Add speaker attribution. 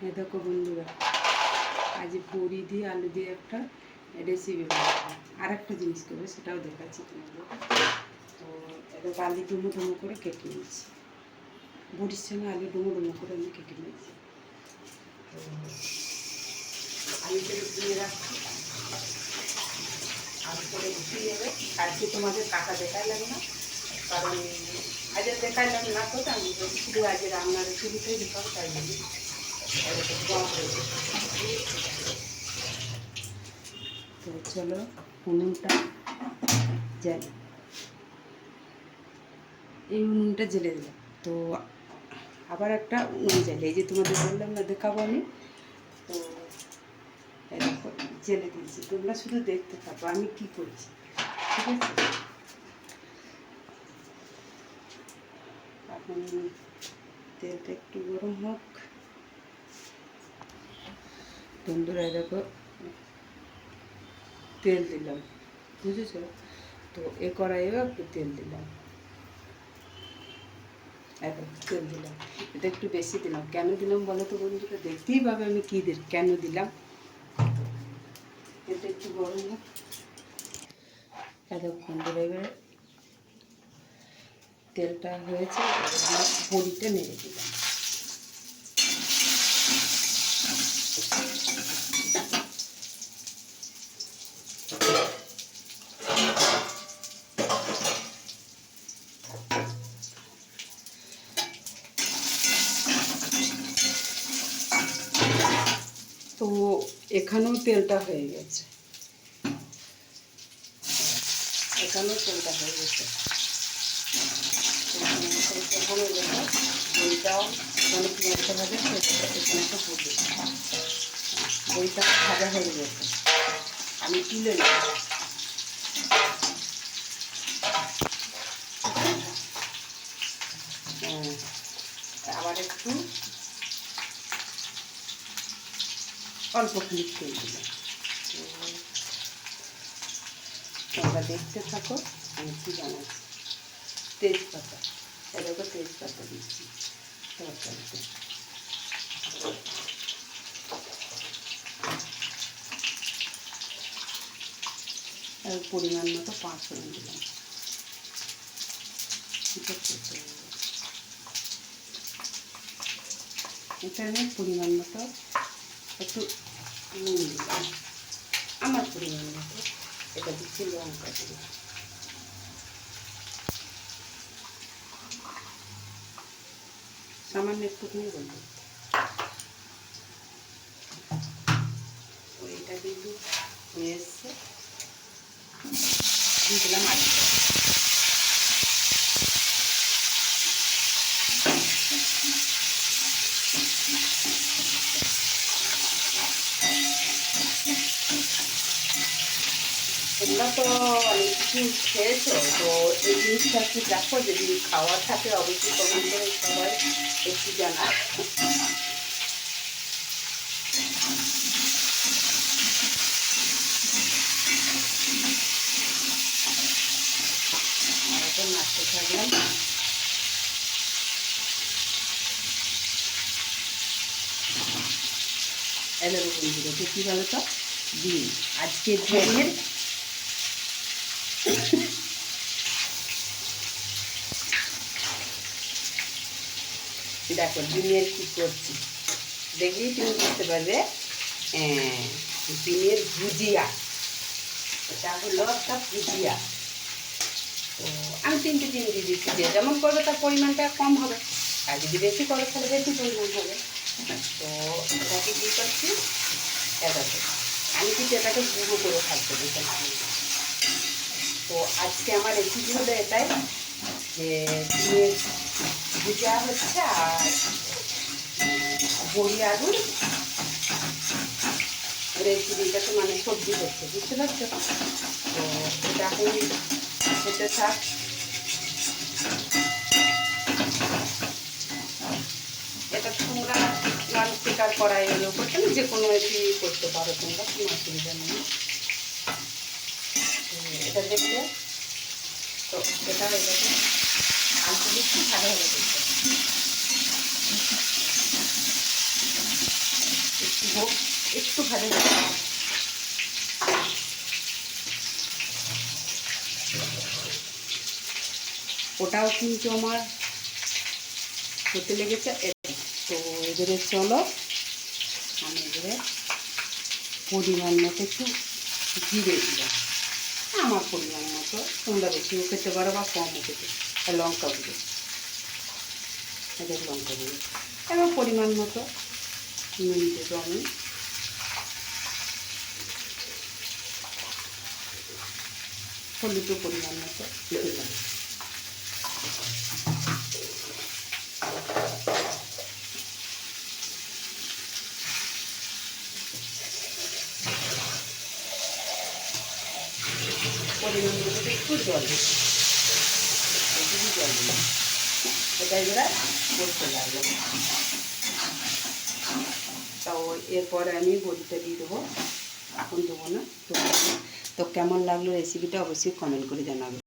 Speaker 1: এই দেখো বন্ধুরা, আজ বড়ি দিয়ে আলু দিয়ে একটা রেসিপি বানাবো। আর একটা জিনিস করবে, সেটাও দেখাচ্ছি তোমাদের। তো এটা আলু ডুমো ডুমো করে কেটে নিয়েছি, বড়ির সঙ্গে আলু ডুমো ডুমো করে আমি কেটে নিয়েছি। তো আলুটা দিয়ে রাখছি, আলু করে উঠিয়ে যাবে। আজকে তোমাদের কাটা দেখাইলাম না, কারণ আজ দেখাইলাম না তো, আমি শুধু আজ রান্নার রেসিপিটাই দেখাবো, তাই জন্য। তো চলো উনুনটা জ্বালি, এই উনুনটা জ্বেলে দিলাম। তো আবার একটা উনুন জ্বালি, এই যে তোমাদের বললাম না দেখাবো আমি। তো এরকম জ্বেলে দিয়েছি, তোমরা শুধু দেখতে থাকো আমি কি করছি, ঠিক আছে? এখন তেলটা একটু গরম হোক। বন্ধুরা দেখো, তেল দিলাম, বুঝেছ? তো এ কড়াইয়েও একটু তেল দিলাম, এখন তেল দিলাম। এটা একটু বেশি দিলাম, কেন দিলাম বলো তো বন্ধুরা? দেখতেই পাবে আমি কী কেন দিলাম। এটা একটু গরম হোক। দেখো বন্ধুরা, এবারে তেলটা হয়েছে, বড়িটা নেড়ে দিলাম। তো এখানেও তেলটা হয়ে গেছে, এখানেও তেলটা হয়ে গেছে। বইটাও মানে পেঁয়াজটা ভাজা এখানে একটা পড়বে, বইটা ভাজা হয়ে গেছে, আমি তুলে নেব। আবার একটু অল্প খানিক তেল দিলাম। তোমরা দেখতে থাকো, আমি কি জানাচ্ছি। তেজপাতা, এটাকে তেজপাতা দিচ্ছি তরকারিতে। আর পরিমাণ মতো 5 ফোড়ন দিলাম, এখানে পরিমাণ মতো একটু নুন দিলাম, আমার পরিমাণ মতো। এটা দিচ্ছি লঙ্কা দিলাম, সামান্য একটুখানি বলবো। এটা কিন্তু হয়ে এসছে, দিয়ে দিলাম আলুটা। তোমরা তো অনেক কিছু খেয়েছো, তো এই জিনিসটা একটু দেখো, যদি খাওয়া থাকে অবশ্যই কমেন্ট করে সবাই একটু জানা। এখন নাচতে থাকলাম। এলো বন্ধুরা, তো কী বলো তো, ডিম আজকে ডিমের দেখো ডিমের কী করছি, দেখলেই তুমি বুঝতে পারবে। ডিমের ভুজিয়া, এটা হলো একটা ভুজিয়া। তো আমি 3টে ডিম দিয়ে দিচ্ছি, যে যেমন করবে তার পরিমাণটা কম হবে, আর যদি বেশি করো তাহলে বেশি পরিমাণ হবে। তো এটাকে কী করছি, এটাকে আমি কিন্তু এটাকে গুঁড়ো করে থাকতে দিতে পারি। তো আজকে আমার রেসিপি হলো এটাই, যে ডিমের ভুজিয়া হচ্ছে আর বড়ি আলুর রেসিপিটা, তো মানে সবজি হচ্ছে, বুঝতে পারছো? তো এটা এখন হতে থাক। এটা তোমরা ননস্টিক আর কড়াইয়ের ওপর তুমি যে কোনো এটি করতে পারো, তোমরা কোনো অসুবিধা নেই। এটা দেখলে তো এটা হয়ে যাবে, আলু দিচ্ছি ভালো হয়ে গেছে। হোক, একটু ভাজা ওটাও কিন্তু আমার হতে লেগেছে। তো এবারে চলো আমি এবারে পরিমাণ মতো একটু জিরে দিলাম, আমার পরিমাণ মতো, তোমরা বেশিও খেতে পারো বা কমও খেতে, লঙ্কা গুঁড়ো, এদের লঙ্কা গুঁড়ো, এবার পরিমাণ মতো নুন দেবো আমি, হলুদও পরিমাণ মতো দিলাম। পরিমাণ মতো একটু জল দিলাম, এটা এবারে করতে লাগলো। তাও এরপরে আমি বড়িটা দিয়ে দেবো, এখন দেবো না। তো কেমন লাগলো রেসিপিটা অবশ্যই কমেন্ট করে জানাবে।